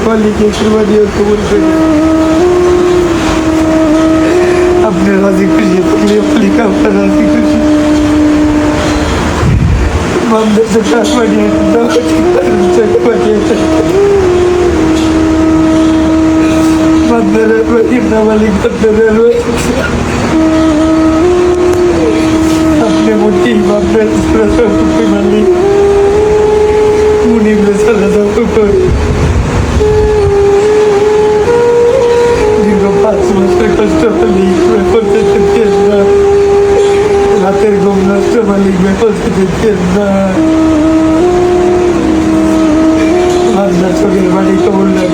মালিকে কুরবানিও কবুল করে। আপনি রাজি খুশি থাকলে মালিক আপনার রাজি খুশি। বান্ধব টাকা পাঠিয়ে বান্ধবের মালিক বান্ধবের আপনি মুটি বাপের মালিক মুনি বেচারা দীর্ঘ 5 মাসের কষ্ট মালিক করতে দিতেন না, রাতের ঘুম নষ্ট মালিক করতে দিতেন না। চোখের বাড়ি কবুল না